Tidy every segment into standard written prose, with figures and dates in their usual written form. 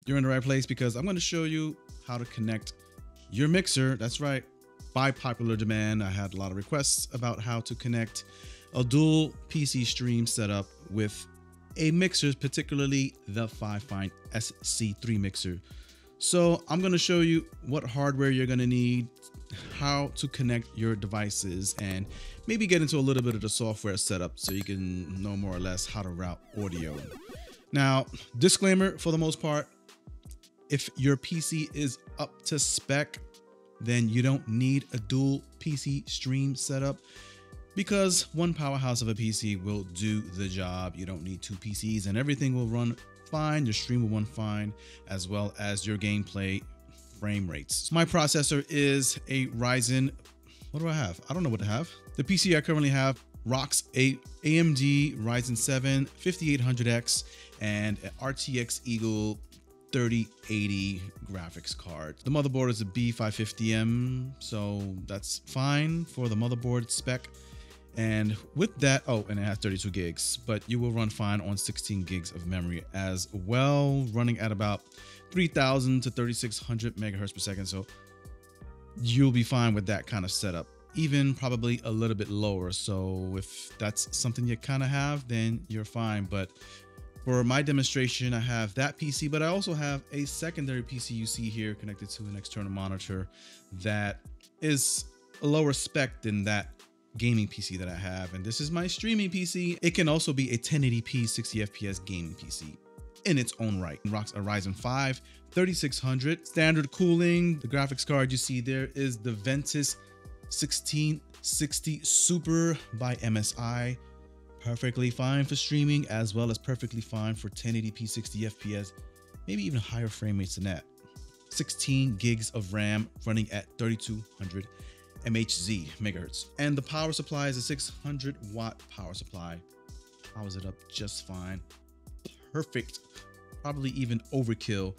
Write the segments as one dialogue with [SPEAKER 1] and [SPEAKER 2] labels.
[SPEAKER 1] you're in the right place because I'm going to show you how to connect your mixer. That's right. By popular demand, I had a lot of requests about how to connect a dual PC stream setup with a mixer, particularly the Fifine SC3 mixer. So I'm going to show you what hardware you're going to need, how to connect your devices, and maybe get into a little bit of the software setup so you can know more or less how to route audio. Now, disclaimer, for the most part, if your PC is up to spec, then you don't need a dual PC stream setup because one powerhouse of a PC will do the job. You don't need two PCs and everything will run fine. Your stream will run fine, as well as your gameplay frame rates. My processor is a Ryzen. What do I have? I don't know what to have. The PC I currently have rocks a AMD Ryzen 7 5800X and an RTX Eagle 3080 graphics card. The motherboard is a B550M, so that's fine for the motherboard spec. And with that, oh, and it has 32 gigs, but you will run fine on 16 gigs of memory as well, running at about 3000 to 3600 megahertz per second. So you'll be fine with that kind of setup, even probably a little bit lower. So if that's something you kind of have, then you're fine. But for my demonstration, I have that PC, but I also have a secondary PC you see here connected to an external monitor that is a lower spec than that gaming PC that I have. And this is my streaming PC. It can also be a 1080p 60 FPS gaming PC in its own right. It rocks a Ryzen 5 3600. Standard cooling. The graphics card you see there is the Ventus 1660 Super by MSI. Perfectly fine for streaming, as well as perfectly fine for 1080p 60 FPS, maybe even higher frame rates than that. 16 gigs of RAM running at 3200 megahertz. And the power supply is a 600 watt power supply. Powers it up just fine. Perfect, probably even overkill.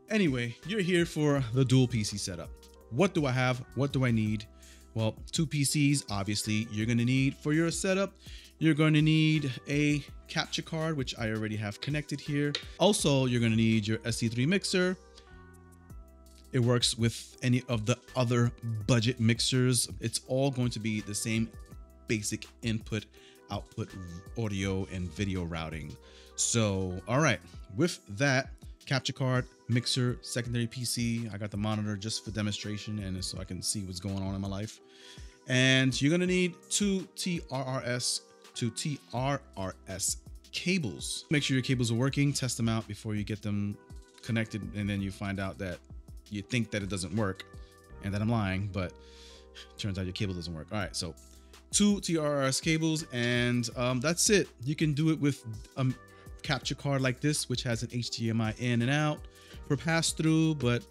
[SPEAKER 1] Anyway, you're here for the dual PC setup. What do I have? What do I need? Well, two PCs, obviously, you're going to need for your setup. You're going to need a capture card, which I already have connected here. Also, you're going to need your SC3 mixer. It works with any of the other budget mixers. It's all going to be the same basic input, output, audio, and video routing. So, all right, with that, capture card, mixer, secondary PC. I got the monitor just for demonstration and so I can see what's going on in my life. And you're going to need two TRRS cables. Make sure your cables are working, test them out before you get them connected, and then you find out that you think that it doesn't work and that I'm lying, but turns out your cable doesn't work. All right, so two TRRS cables, and that's it. You can do it with a capture card like this, which has an HDMI in and out for pass-through, but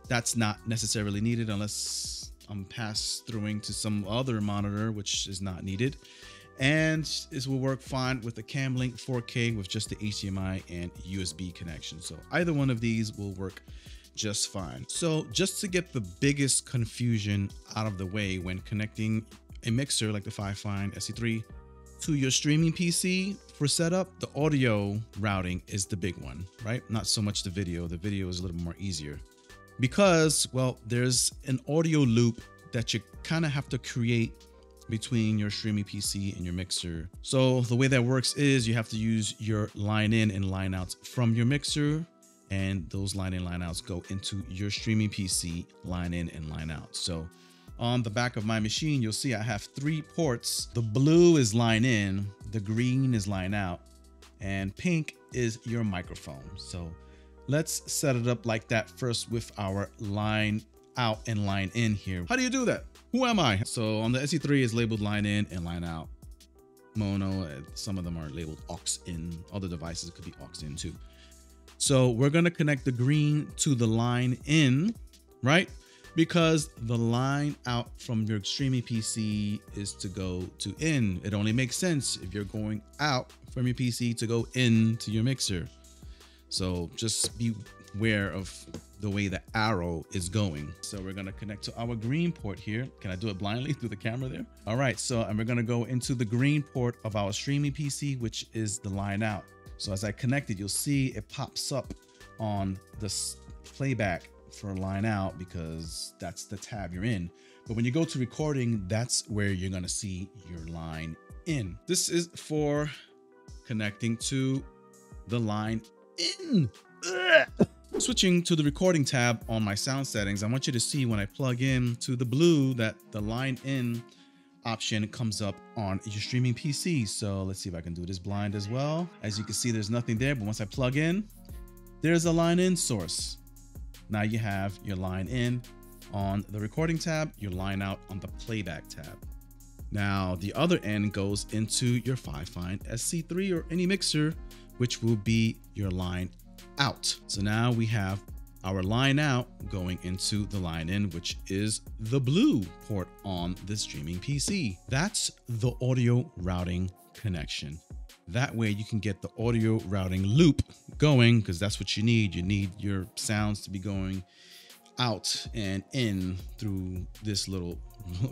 [SPEAKER 1] that's not necessarily needed unless I'm pass-throughing to some other monitor, which is not needed. And this will work fine with the Camlink 4K with just the HDMI and USB connection. So either one of these will work just fine. So just to get the biggest confusion out of the way when connecting a mixer like the Fifine SC3 to your streaming PC for setup, the audio routing is the big one, right? Not so much the video. The video is a little more easier because, well, there's an audio loop that you kind of have to create between your streaming PC and your mixer. So the way that works is you have to use your line in and line outs from your mixer, and those line in, line outs go into your streaming PC line in and line out. So on the back of my machine, you'll see I have 3 ports. The blue is line in, the green is line out, and pink is your microphone. So let's set it up like that first with our line out and line in here. How do you do that? Who am I? So on the SC3 is labeled line in and line out. Mono, some of them are labeled aux in. Other devices could be aux in too. So we're gonna connect the green to the line in, right? Because the line out from your streaming PC is to go to in. It only makes sense if you're going out from your PC to go into your mixer. So just be aware of the way the arrow is going. So we're going to connect to our green port here. Can I do it blindly through the camera there? All right. So, and we're going to go into the green port of our streaming PC, which is the line out. So as I connect it, you'll see it pops up on the playback for line out because that's the tab you're in. But when you go to recording, that's where you're gonna see your line in. This is for connecting to the line in. Ugh. Switching to the recording tab on my sound settings, I want you to see when I plug in to the blue that the line in option comes up on your streaming PC. So let's see if I can do this blind as well. As you can see, there's nothing there, but once I plug in, there's a line in source. Now you have your line in on the recording tab, your line out on the playback tab. Now the other end goes into your Fifine SC3 or any mixer, which will be your line out. So now we have our line out going into the line in, which is the blue port on the streaming PC. That's the audio routing connection. That way you can get the audio routing loop going, because that's what you need. You need your sounds to be going out and in through this little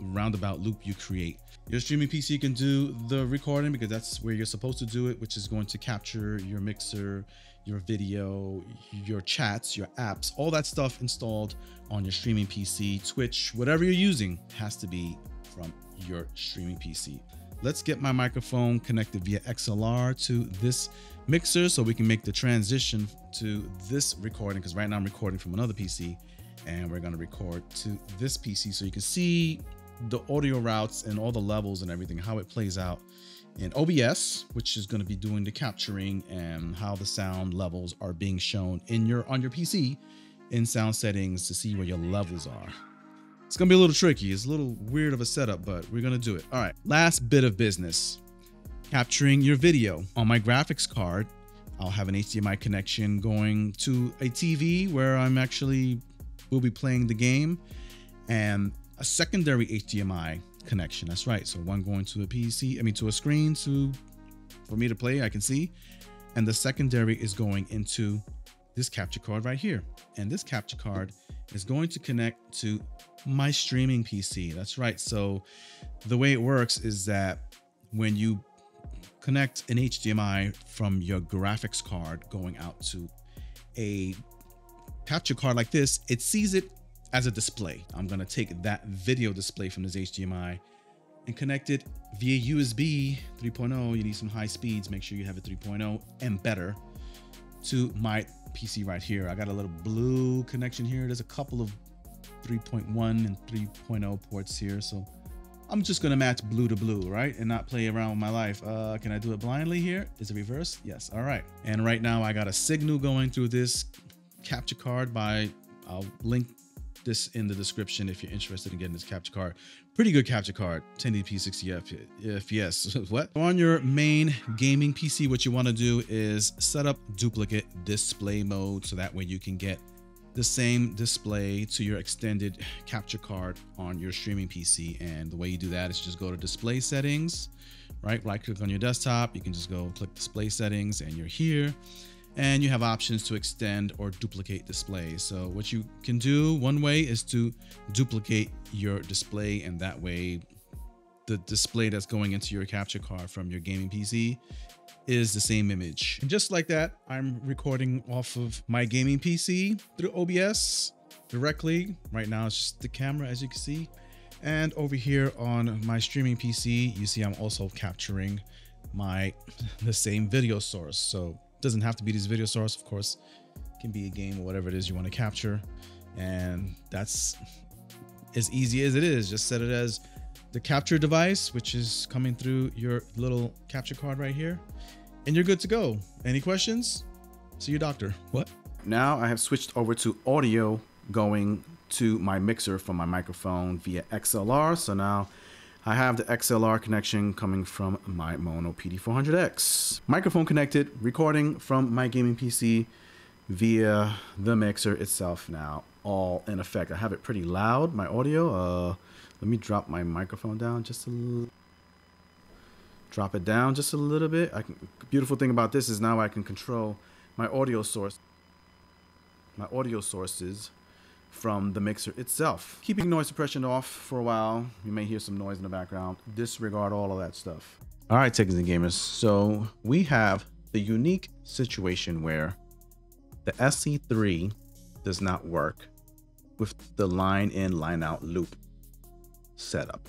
[SPEAKER 1] roundabout loop you create. Your streaming PC can do the recording because that's where you're supposed to do it, which is going to capture your mixer, your video, your chats, your apps, all that stuff installed on your streaming PC, Twitch, whatever you're using has to be from your streaming PC. Let's get my microphone connected via XLR to this mixer so we can make the transition to this recording, because right now I'm recording from another PC and we're going to record to this PC so you can see the audio routes and all the levels and everything, how it plays out in OBS, which is going to be doing the capturing, and how the sound levels are being shown in on your PC in sound settings to see where your levels are. It's going to be a little tricky. It's a little weird of a setup, but we're going to do it. All right. Last bit of business, capturing your video. On my graphics card, I'll have an HDMI connection going to a TV where will be playing the game, and a secondary HDMI connection. That's right. So one going to a PC, to a screen for me to play, I can see. And the secondary is going into this capture card right here. And this capture card is going to connect to my streaming PC. That's right. So the way it works is that when you connect an HDMI from your graphics card going out to a capture card like this, it sees it as a display. I'm going to take that video display from this HDMI and connect it via USB 3.0. You need some high speeds. Make sure you have a 3.0 and better to my PC right here. I got a little blue connection here. There's a couple of 3.1 and 3.0 ports here. So I'm just going to match blue to blue, right? And not play around with my life. Can I do it blindly here? Is it reverse? Yes. All right. And right now I got a signal going through this capture card I'll link this in the description if you're interested in getting this capture card. Pretty good capture card, 1080p 60 FPS. What? On your main gaming PC, what you want to do is set up duplicate display mode, so that way you can get the same display to your extended capture card on your streaming PC. And the way you do that is just go to display settings, right click on your desktop. You can just go click display settings and you're here. And you have options to extend or duplicate displays. So what you can do, one way is to duplicate your display, and that way the display that's going into your capture card from your gaming PC is the same image. And just like that, I'm recording off of my gaming PC through OBS directly. Right now it's just the camera, as you can see. And over here on my streaming PC, you see I'm also capturing the same video source. So doesn't have to be this video source, of course. It can be a game or whatever it is you want to capture, and that's as easy as it is. Just set it as the capture device, which is coming through your little capture card right here, and you're good to go. Any questions? See your doctor. What? Now I have switched over to audio going to my mixer from my microphone via XLR. So now I have the XLR connection coming from my Mono PD400X. Microphone connected, recording from my gaming PC via the mixer itself now, all in effect. I have it pretty loud, my audio. Let me drop my microphone down just a little. Drop it down just a little bit. Beautiful thing about this is now I can control my audio sources from the mixer itself. Keeping noise suppression off for a while. You may hear some noise in the background. Disregard all of that stuff. All right, techs and gamers. So we have the unique situation where The SC3 does not work with the line in, line out loop setup.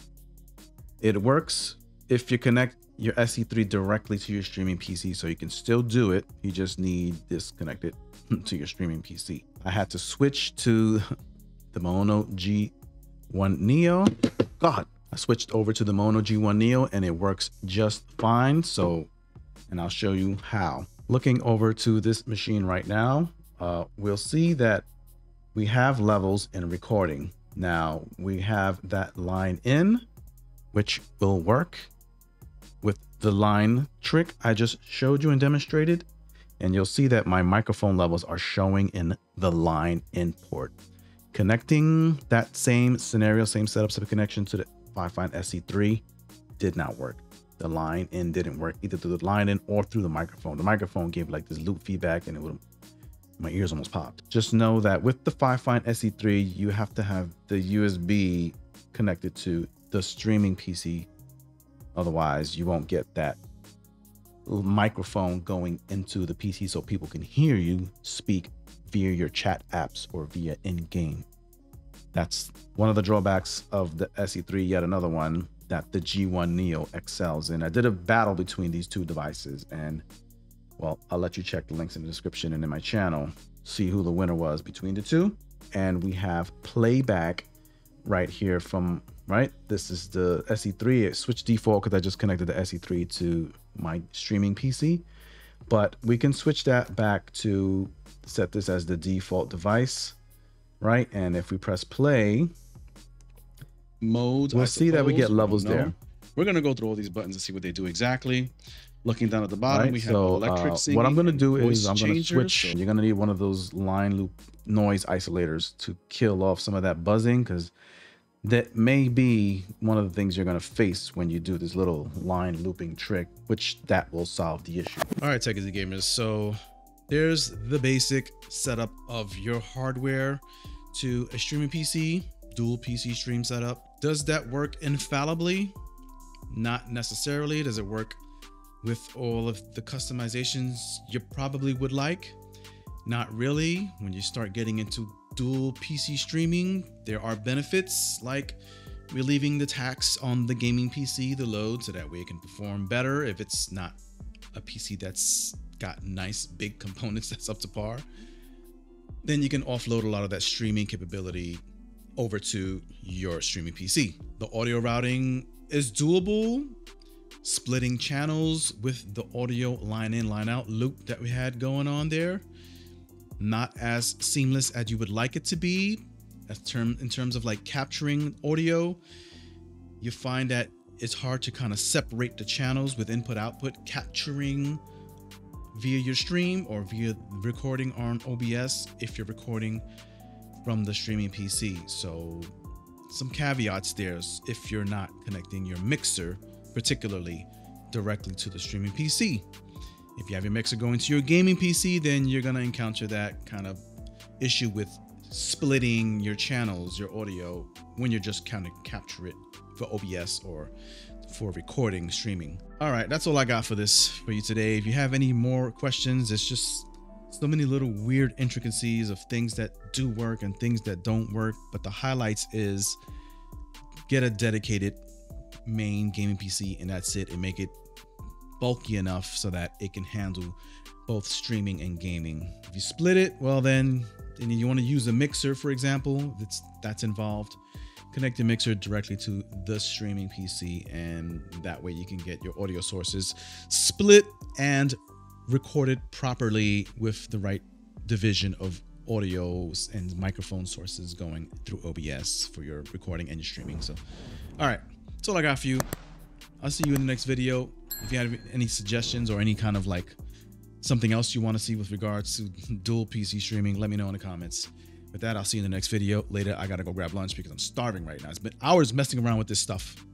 [SPEAKER 1] It works if you connect your SC3 directly to your streaming PC, so you can still do it. You just need this connected to your streaming PC. I had to switch to the Mono G1 Neo. God, I switched over to the Mono G1 Neo and it works just fine. So, and I'll show you how. Looking over to this machine right now, we'll see that we have levels in recording. Now we have that line in, which will work with the line trick I just showed you and demonstrated. And you'll see that my microphone levels are showing in the line in port. Connecting that same scenario, same setup of connection to the Fifine SC3 did not work. The line in didn't work either through the line in or through the microphone. The microphone gave like this loop feedback and it would, my ears almost popped. Just know that with the Fifine SC3, you have to have the USB connected to the streaming PC. Otherwise, you won't get that microphone going into the PC so people can hear you speak via your chat apps or via in-game. That's one of the drawbacks of the SE3, yet another one that the G1 Neo excels in. I did a battle between these two devices, and well, I'll let you check the links in the description and in my channel, see who the winner was between the two. And we have playback right here from, right? This is the SE3. It switched default because I just connected the SE3 to my streaming PC, but we can switch that back to set this as the default device, right? And if we press play,
[SPEAKER 2] modes,
[SPEAKER 1] we'll see that we get levels there.
[SPEAKER 2] We're going to go through all these buttons and see what they do exactly. Looking down at the bottom, we have electric singing.
[SPEAKER 1] What I'm going to do is I'm going to switch.
[SPEAKER 2] So
[SPEAKER 1] you're going to need one of those line loop noise isolators to kill off some of that buzzing, because that may be one of the things you're going to face when you do this little line looping trick, which that will solve the issue.
[SPEAKER 2] All right, Tech Easy Gamers. So there's the basic setup of your hardware to a streaming PC, dual PC stream setup. Does that work infallibly? Not necessarily. Does it work with all of the customizations you probably would like? Not really. When you start getting into dual PC streaming, there are benefits like relieving the tax on the gaming PC, the load, so that way it can perform better if it's not a PC that's got nice big components that's up to par. Then you can offload a lot of that streaming capability over to your streaming PC. The audio routing is doable. Splitting channels with the audio line in, line out loop that we had going on there, not as seamless as you would like it to be. In terms of like capturing audio, you find that it's hard to kind of separate the channels with input output, capturing via your stream or via recording on OBS if you're recording from the streaming PC. So some caveats there if you're not connecting your mixer particularly directly to the streaming PC. If you have your mixer going to your gaming PC, then you're going to encounter that kind of issue with splitting your channels, your audio, when you're just kind of capture it for OBS or for recording, streaming. All right, that's all I got for you today. If you have any more questions, it's just so many little weird intricacies of things that do work and things that don't work. But the highlights is get a dedicated main gaming PC and that's it, and make it bulky enough so that it can handle both streaming and gaming. If you split it, well then you want to use a mixer, for example, that's involved. Connect the mixer directly to the streaming PC, and that way you can get your audio sources split and recorded properly with the right division of audios and microphone sources going through OBS for your recording and your streaming. So all right, that's all I got for you. I'll see you in the next video. If you have any suggestions or any kind of like something else you want to see with regards to dual PC streaming, let me know in the comments. With that, I'll see you in the next video. Later, I gotta go grab lunch because I'm starving right now. It's been hours messing around with this stuff.